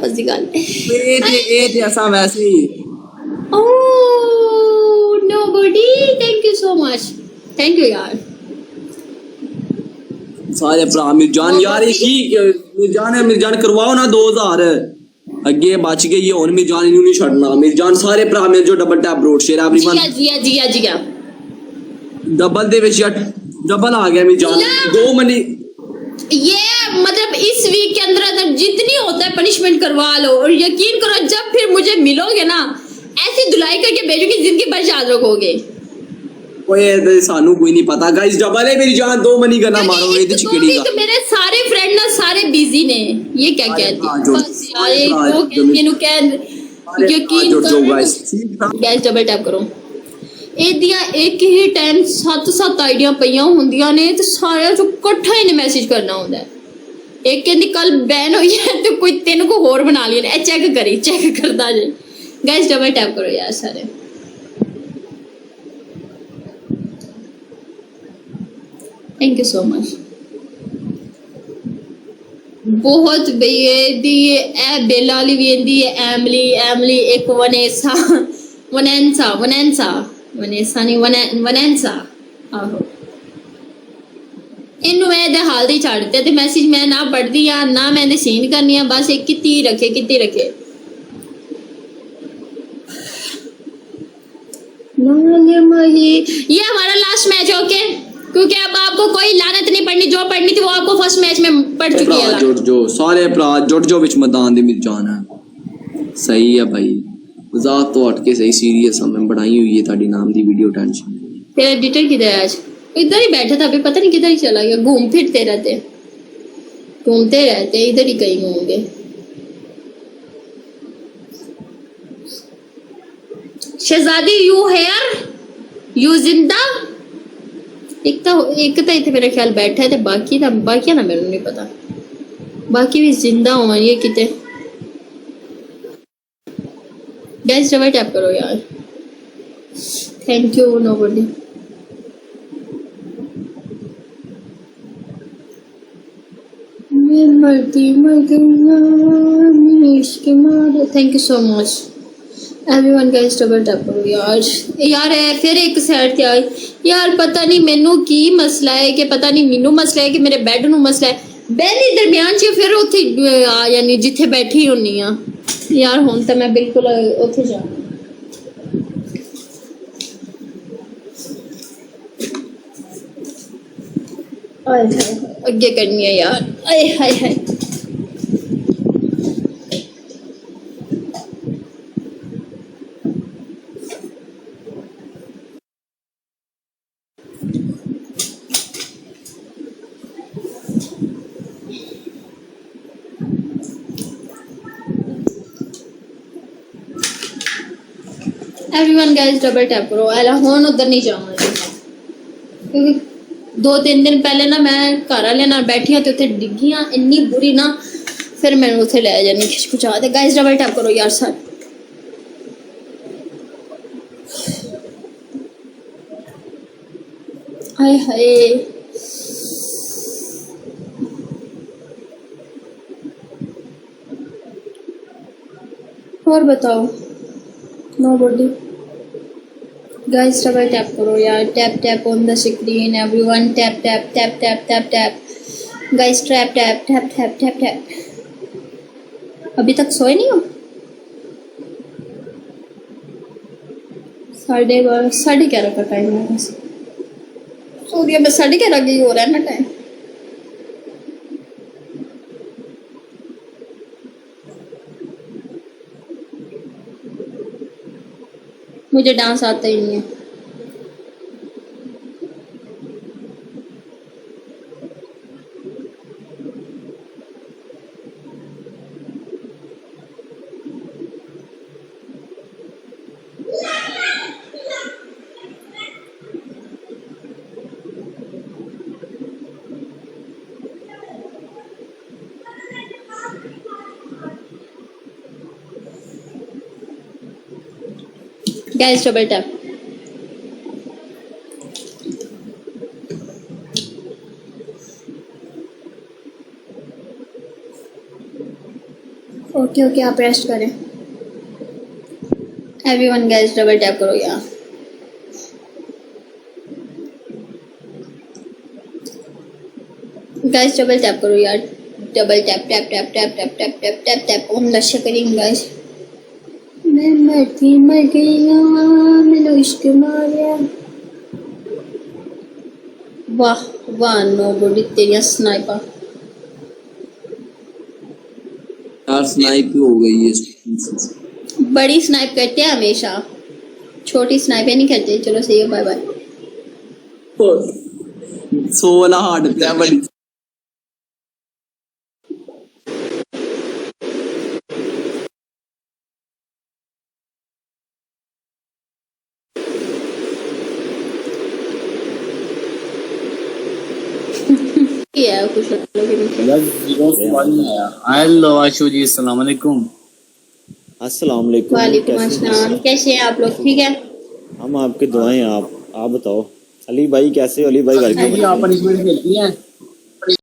फसी गल ए ते असा वैसे ही oh nobody thank you so much thank you यार सारे भरा मिर्जान यार ये की मिर्जान करवाओ ना 2000 अगे बच गई हुन मिर्जान इन्हू नहीं छड़ना मिर्जान सारे भरा मिल जो डबल टैप ब्रोड शेयर एवरीवन जिया डबल दे विच यार डबल आ गया मिर्जान 2 मनी ये मतलब इस वीक के अंदर जितनी होता है पनिशमेंट करवा लो और यकीन करो जब फिर मुझे मिलोगे ना ऐसी धुलाई करके भेजोगी जिंदगी भर याद रखोगे ओए सानू कोई नहीं पता गाइस डबल है मेरी जान 2 मनी करना मारो ये तो चिकड़ी का तो मेरे सारे फ्रेंड ना सारे बिजी ने ये क्या कहती है बस यार ये वो कहती कह यकीन करो गाइस डबल टैप करो एदिया एक ही टाइम 7 आइडिया पईयां हुंदियां ने ते सारे जो इकट्ठा ही ने मैसेज करना होंदा है एक कहंदी कल बैन हुई है तो कोई 3 को और बना लिया ए चेक करदा जे गाइस डबल टैप करो यार सारे थैंक यू सो मच बहुत दी ए बेलाली भी दी एमली एक वनेसा नहीं आहो इनू मैं दे हाल दी छड़ दित्ते ते मैसेज मैं ना पढ़दी आ ना मैं दे सीन करनी आ बस एक कित्ती रखे ये हमारा लास्ट मैच है ओके क्योंकि अब आपको कोई लानत नहीं पड़नी जो पढ़नी थी वो आपको फर्स्ट मैच में पढ़ चुकी है जुट जो सारे भरा जुट जो विच मैदान दे मिल जाना सही है भाई मजाक तो हट के सही सीरियस हमें बनाई हुई है ताड़ी नाम दी वीडियो टेंशन तेरा एडिटर किधर है आज इधर ही बैठा था अभी पता नहीं किधर ही चला गया घूमते रहते इधर ही कहीं होंगे शहजादी यू हेयर यू जिंदा एक तो इतने मेरा ख्याल बैठा है बाकी ना मेरे नहीं पता बाकी भी जिंदा हो ये किते गाइस डबल टैप करो यार थैंक यू नोबडी मर गई thank you so much everyone guys double tap करो यार है फिर एक साइड ते आई यार पता नहीं मेनू की मसला है कि पता नहीं मेनू मसला है कि मेरे बैड नू मसला है बैनी दरमियान च फिर उत्थे आ यानी जिथे बैठी होनी आ यार हुन तो मैं बिल्कुल उत्थे जाना अगे करनी है यार hi everyone guys double tap करो अला हुन उधर नहीं जाऊंगा क्योंकि 2-3 दिन पहले ना मैं घर वाले नाल बैठी हाँ तो उत्थे डिग्गी हाँ इन्नी बुरी ना फिर मैंने उत्थे ले जानी खिचखुचा दे गाइस डबल टैप करो यार सर हाय और बताओ नोबडी गाइस डबल टैप करो यार tap on the screen everyone tap guys tap अभी तक सोए नहीं हो 11:30 का टाइम है बस सूर्य में 11:30 की हो रहा है ना टाइम मुझे डांस आता ही नहीं है गाइस डबल टैप क्योंकि आप रेस्ट करें। एवरीवन गाइस डबल टैप करो यार। गाइस डबल टैप करो यार, double tap tap tap tap tap tap tap tap tap on the screen guys. मैं मरती मर गई मैंने इश्क मारिया। वाह वाह नो बॉडी तेरी स्नाइपर। यार स्नाइप हो गई है। बड़ी स्नाइप करते हैं हमेशा, छोटी स्नाइप नहीं करते। चलो सही है, बाय बाय। 16 हार्ट पे है बड़ी। ये है कुछ लोगों के नीचे। यार जीरो सवाल नहीं आया। हेलो आशु जी, अस्सलाम वालेकुम। अस्सलाम वालेकुम। वालेकुम अस्सलाम, कैसे हैं आप लोग? ठीक है, हम आपके दुआएं। आप बताओ अली भाई कैसे हो? अली भाई जी आप पनिशमेंट खेलती हैं?